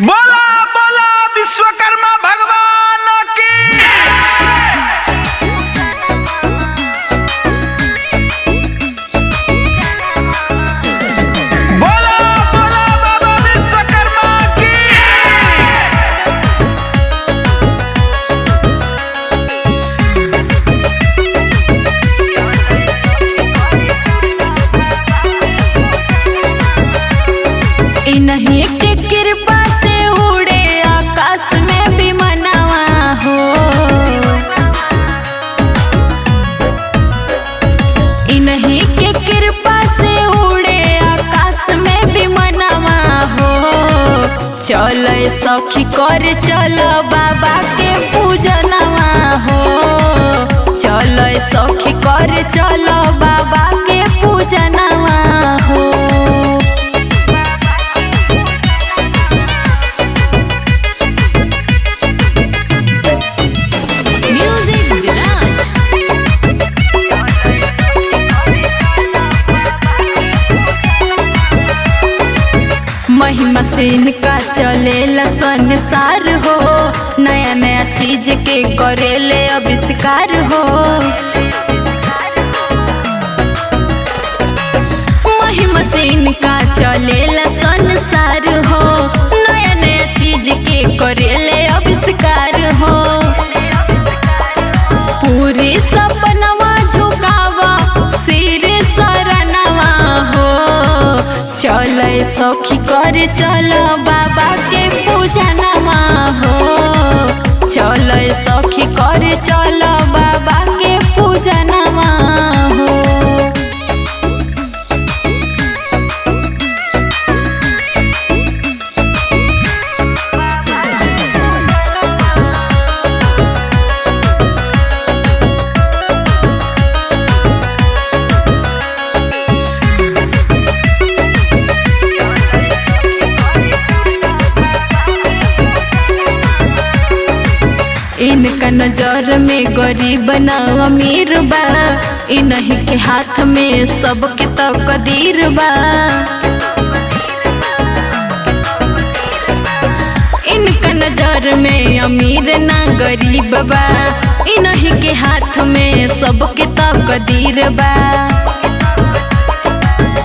बोला बोला विश्वकर्मा भगवान की। बोला बोला बाबा विश्वकर्मा की। इन्हीं के कृपा से उड़े आकाश में भी मनवा हो। इन्हीं के कृपा से उड़े आकाश में भी मनवा हो। चलो सखी कर चलो बाबा के पूजनवा हो। चलो सखी कर चलो बाबा के पूजनवा हो। महिमा से इनका चलेला संसार हो। नया नया चीज के करेले आविष्कार हो। महिमा से इनका चलेला संसार हो। नया नया चीज के करेले आविष्कार हो। पूरी सपनवा झुकावा सिर शरणवा हो। चलो सखी कर चलो बाबा के पूजनवा हो। चलो सखी कर चलो बाबा के पूजनवा हो। इनका नजर में गरीब न अमीर बा। इन्हीं के हाथ में सबके तकदीर बा। इनका नजर में अमीर न गरीब बा। इन्हीं के हाथ में सबके तकदीर बा।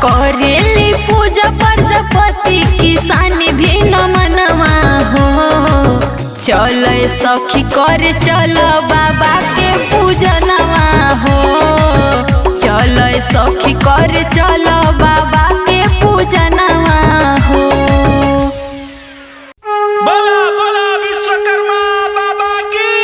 करेली पूजा प्रजापति किसान भी न मनवा हो। चलो सखी कर चलो बाबा के पूजनवा हो। चलो सखी कर चलो बाबा के पूजनवा हो। बोला बोला विश्वकर्मा बाबा की।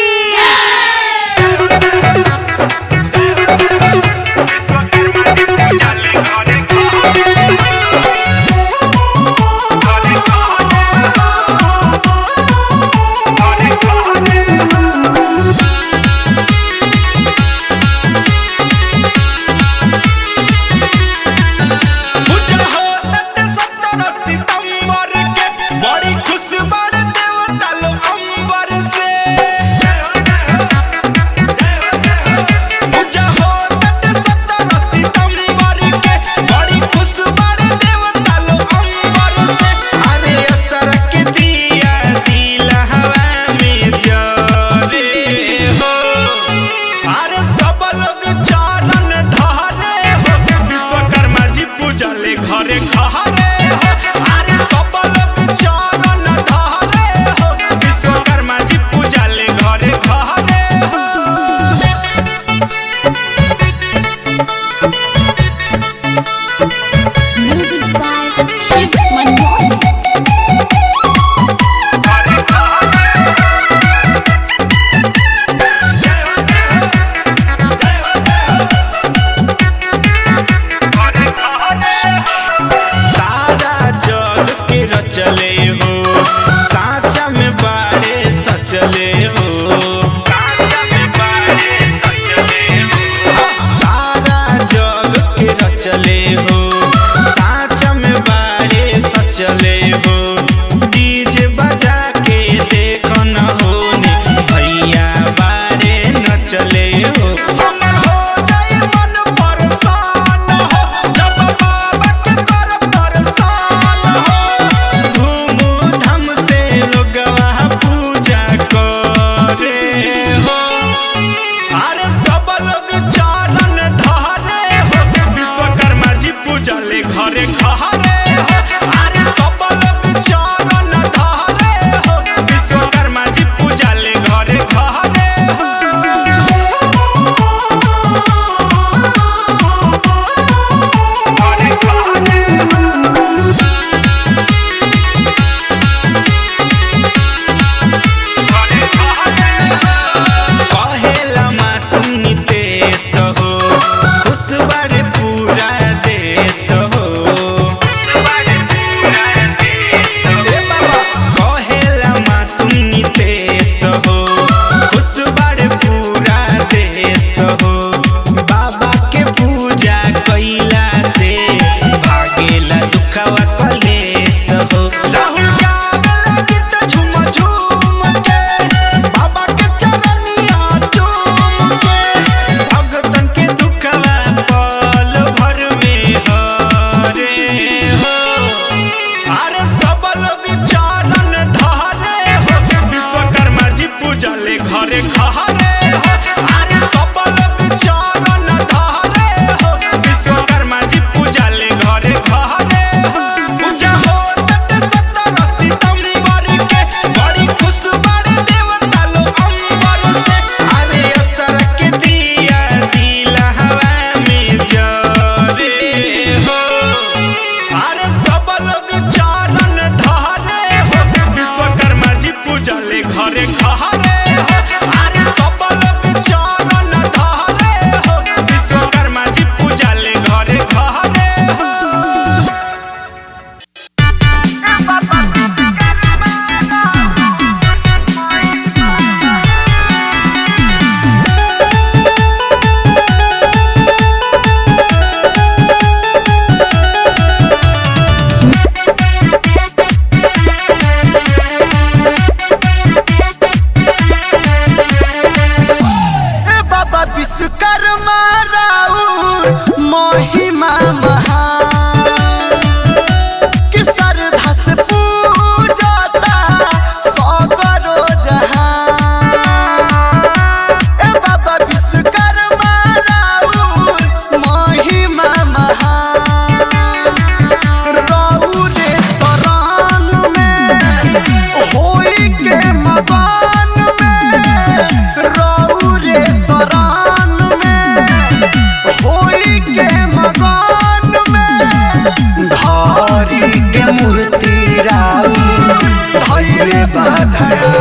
रे बाधया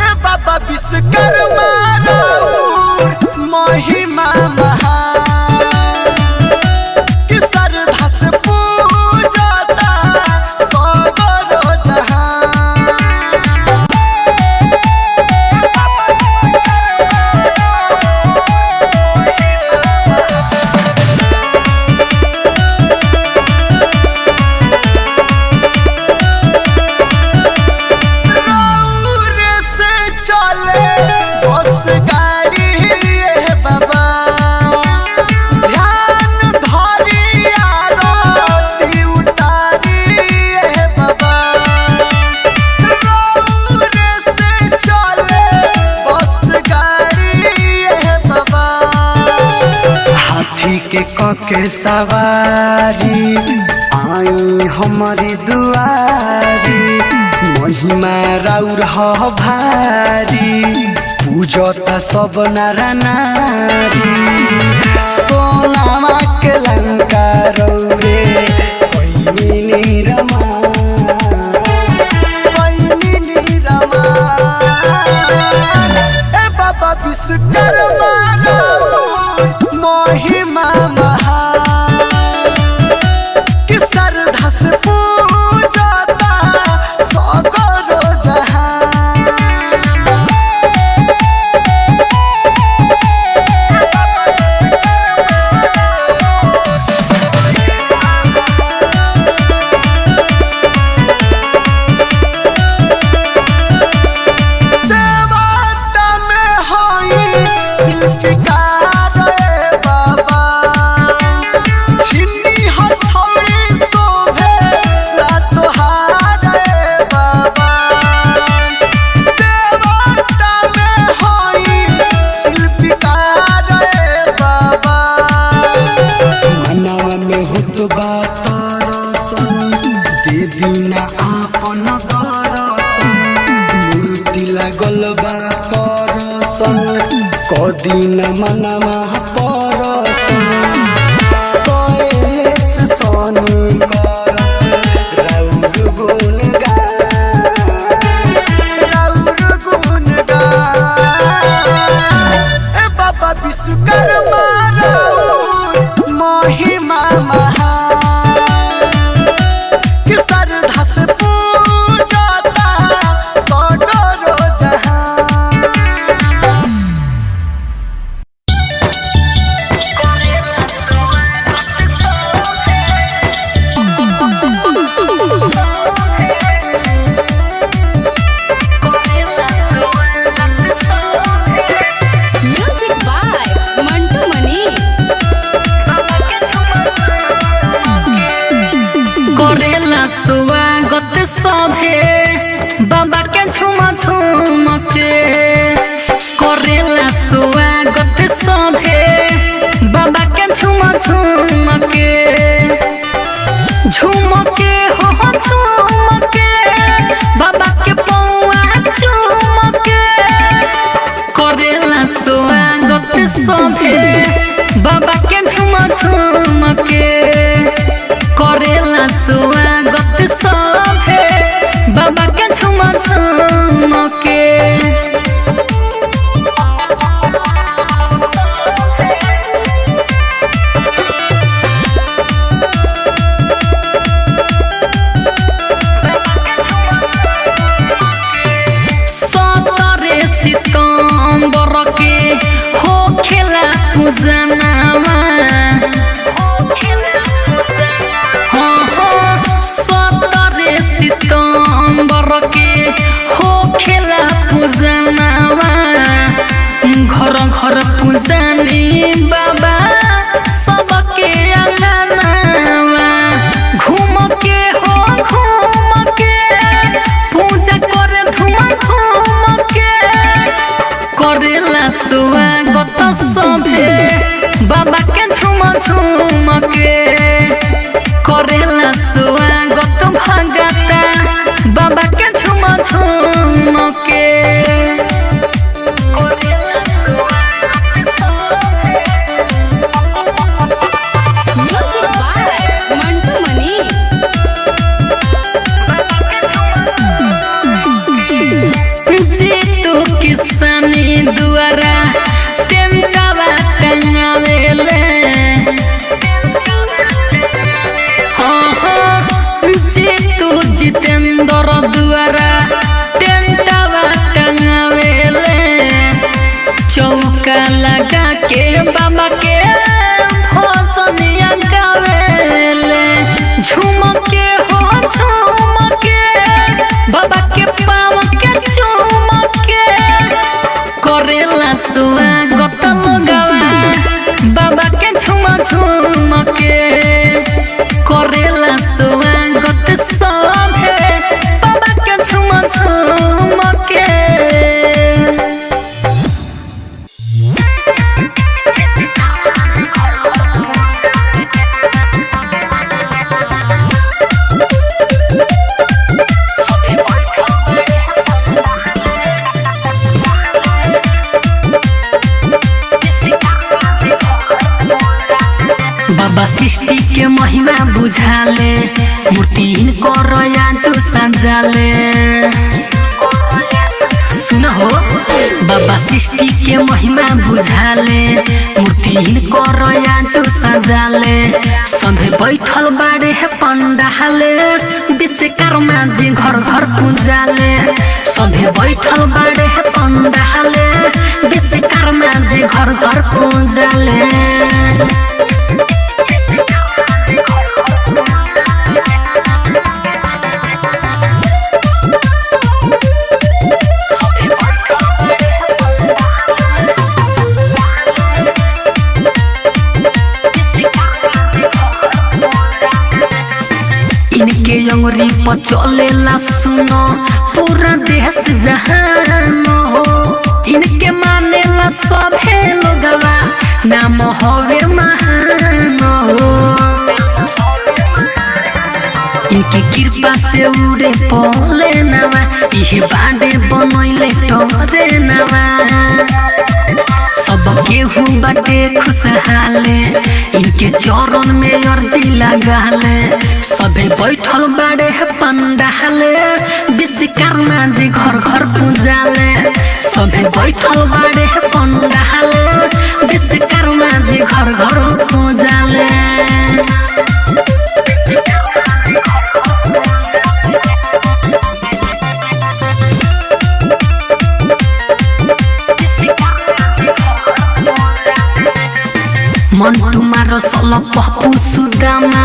ए बाबा विश्वकर्मा राउर महिमा महान कि श्रद्धा से पूजता सगरो जहान के सवारी आई हमारी दुआरी महिमा राउर ह भारी पूजता सब नर नारी सोनामा के लंका रौरे कोई नीरमा ए बाबा विश्वकर्मा महिमा कदीन मनमा परसन सोनी कर राउर गुण ए बाबा विश्वकर्मा राउर महिमा महान कि श्रद्धा से पूजता सगरो जहान बाबा के झुमा झुम के करेला स्वागत सभे बाबा के झुमा झुम के हो झुम के बाबा के पौआ झुम के करेला स्वागत सभे बाबा के झुमा झुम के करेला स्वागत सभे बाबा के झुमा झुम के सितंबर के हो खेला पूजनामा सितंबर के हो खेला पूजनावा घर घर पूजनी बाबा सबके अंगनावा घूम के पूजा करे धूम धूम के करेला स्वागत सभे बाबा जितेंद्र दुआरा टेंटवा टंगावेले चौका लगा के बाबा के भजनिया गावेले झूम के हो झूम के बाबा के पाँव के चूम के करेला स्वागत लोगवा बाबा के झूम झूम के करेला स्वागत सभे बाबा के झूम झूम के। बाबा सृष्टि के महिमा बुझाले मूर्ति इनकर आजू सजाले सुन हो बाबा सृष्टि के महिमा बुझाले मूर्ति इनकर आजू सजाले सभे बैठल बाड़े है पंडाले विश्वकर्मा जी घर घर पूजाले सभे बैठल बाड़े है पंडाले विश्वकर्मा जी घर घर पूजाले। इनके अंगुरी पर चलेला सुनो पूरा देश जहान हो इनके मानेला सभे लोगवा नाम हवे महान हो इनके कृपा से उड़े पले नवा इहे बाडे बनैले टरे नवा सब केहू बाटे खुशहाले इनके चरण में अर्जी लगाले सभे बैठल बाड़े है पंडाले विश्वकर्मा जी घर घर पूजाले सभे बैठल बाड़े है पंडाले विश्वकर्मा जी घर घर पूजाले। मंटू मारो सोलो पप्पू सुदामा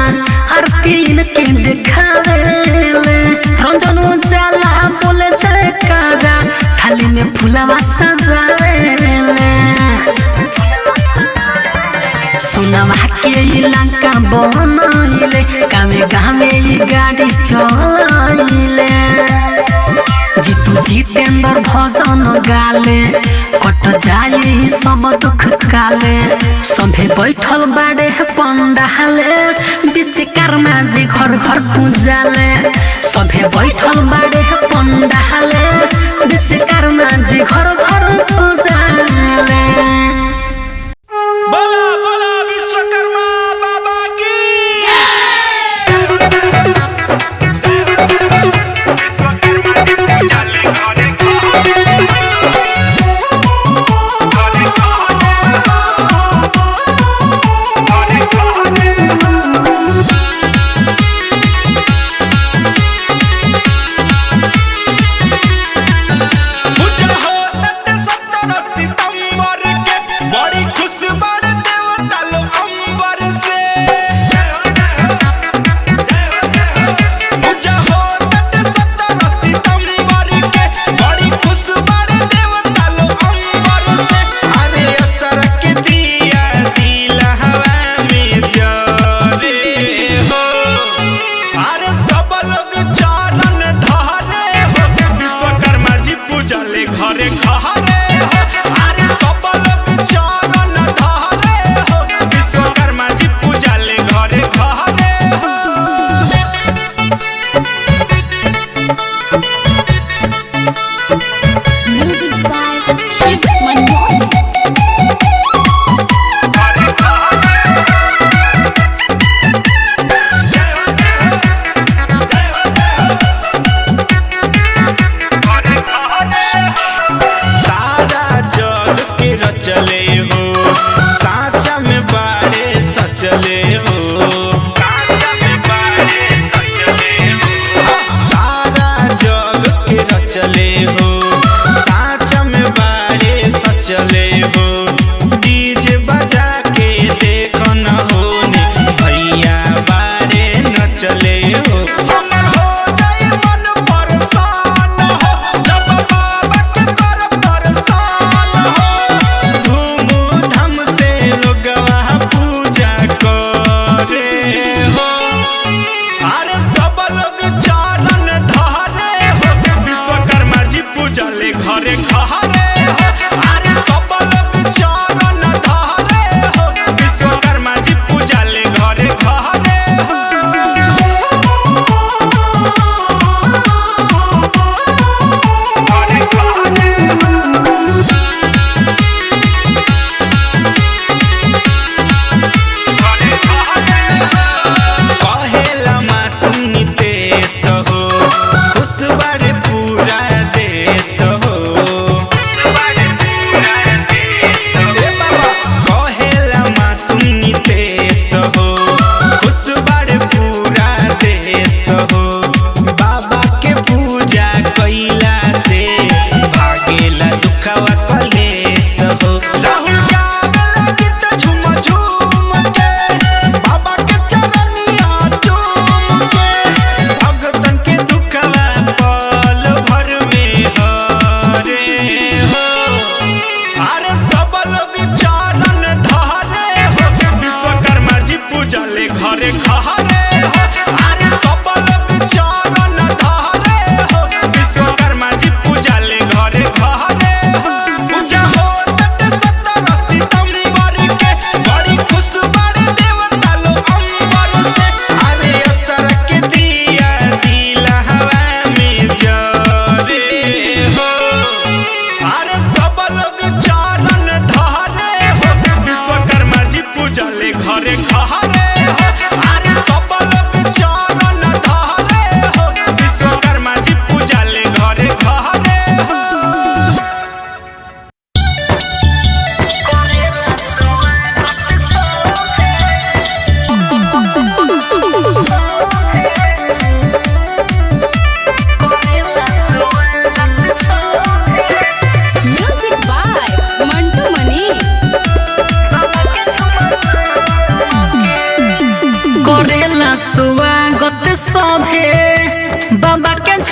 आरती इनके देखावेले रंजन उजाला बोले जयकारा थाली में फुलवा सजावेले सुनवा के इलाका बनैले गावे गावे गाड़ी चलाइले जीतू जितेंद्र भजन गाले कट जाए सब दुख काले सभे बैठल बाड़े है पंडाले विश्वकर्मा जी घर घर पूजाले सभे बैठल बाड़े है पंडाले विश्वकर्मा जी घर घर पूजाले। बोला बोला विश्वकर्मा बाबा की पूजा हो तट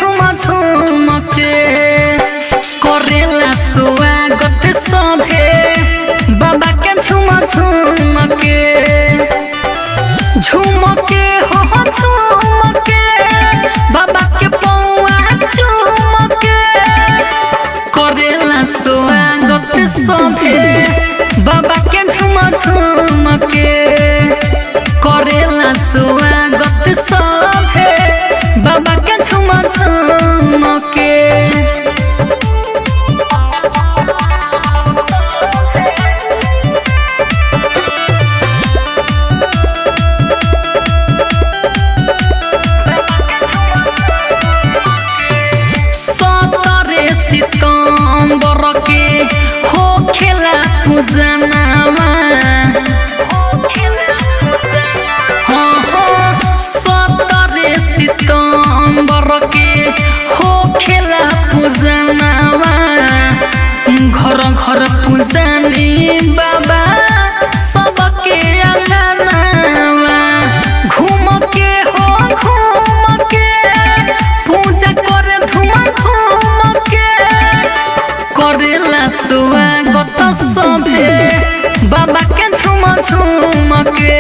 झुम झुम के करेला स्वागत सभे बाबा के झुम झुम के हो झुम के बाबा के पौआ झुम के करेला स्वागत सभे बाबा के झुम झुम के करेला स्वागत सभे बाबा के झुम झुम के सितंबर के हो खेला पूजनामा हाँ 17 सितंबर के हो खेला पूजनामा घर घर पूजनी बाबा सबके अंगनामा घूम के पूजा करे धूम के करेला स्वागत सभे बाबा के झुम झुम के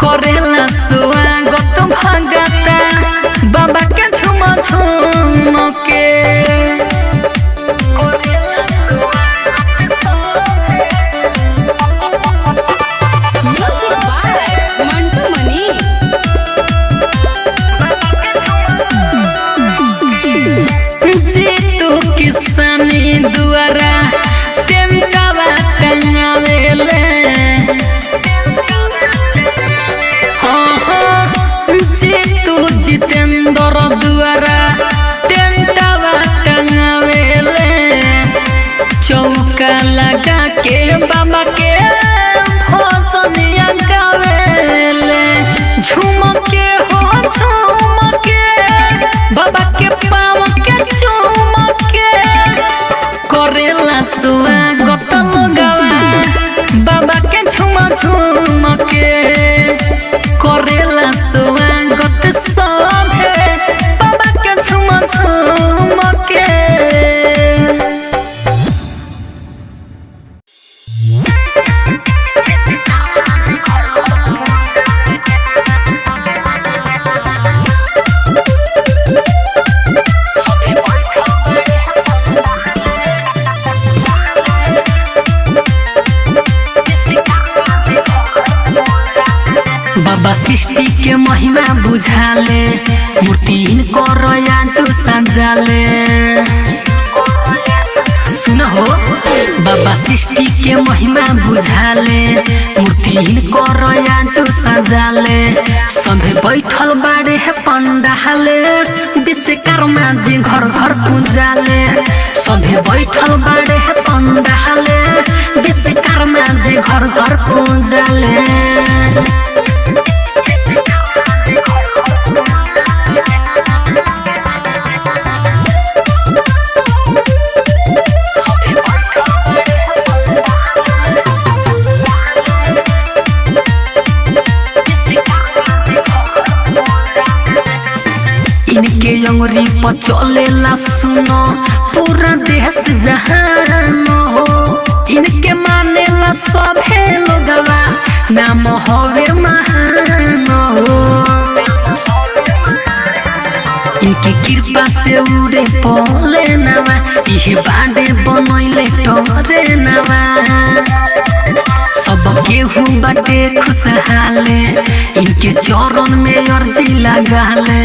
करेला स्वागत भगता बाबा के झुम झुम के म्यूजिक बाय मंटू मनी जीतू किसानी दुआरा टेमटावा टंगावेले जीतू जितेंद्र दुआरा टेमटावा टंगावेले चौका लगा के बाबा के भजनिया गावेले झूम के बाबा के पाँव के चूम के करेला स्वागत लगावा बाबा के झुम झुम के करेला स्वागत सभे बाबा के झुम झुम के बाबा सृष्टि के महिमा बुझाले मूर्तिहीन करया जो सजाले सुन हो बाबा सृष्टि के महिमा बुझाले मूर्तिहीन करया जो सजाले सभे बैठल बाड़े है पंडाले विश्वकर्मा जी घर घर पूजाले सभे बैठल बाड़े है पंडाले विश्वकर्मा जी घर घर पूजाले इनके अंगुरी पर चलेला सुनो पूरा देश जहान हो इनके मानेला सभे लोगवा नाम हवे महान हो इनकी कृपा से उड़े पले नवा इहे बाडे बनैले टरे नवा सब केहू बाटे खुशहाले इनके चरण में अर्जी लगाले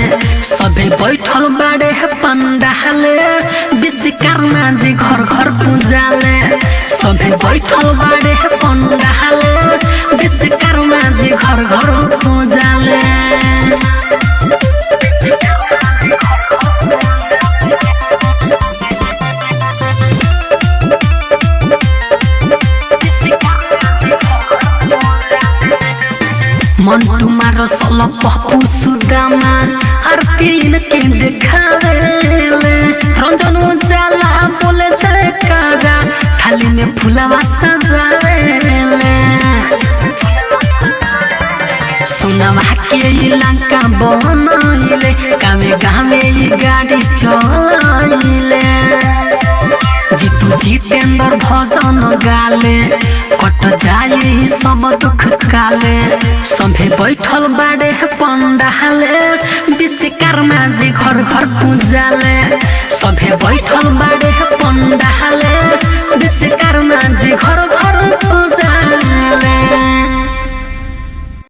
सबे बैठल बाड़े है पंडाले विश्वकर्मा जी घर घर पूजाले सबे बैठल बाड़े है पंडाले विश्वकर्मा जी घर घर पूजाले मन तुम्हारो सोलो पप्पू सुदामा आरती इनके देखावेले रंजन उजाला बोले जयकारा थाली में फुलवा सजावेले सुना बनवा के लंका बनइले गावे गावे गाड़ी चलइले जीतू जितेंद्र भजन गाले कट जाए सब दुख काले सभे बैठल बाड़े पंडाले विश्वकर्मा जी घर घर पूजाले सभे बैठल बाड़े पंडा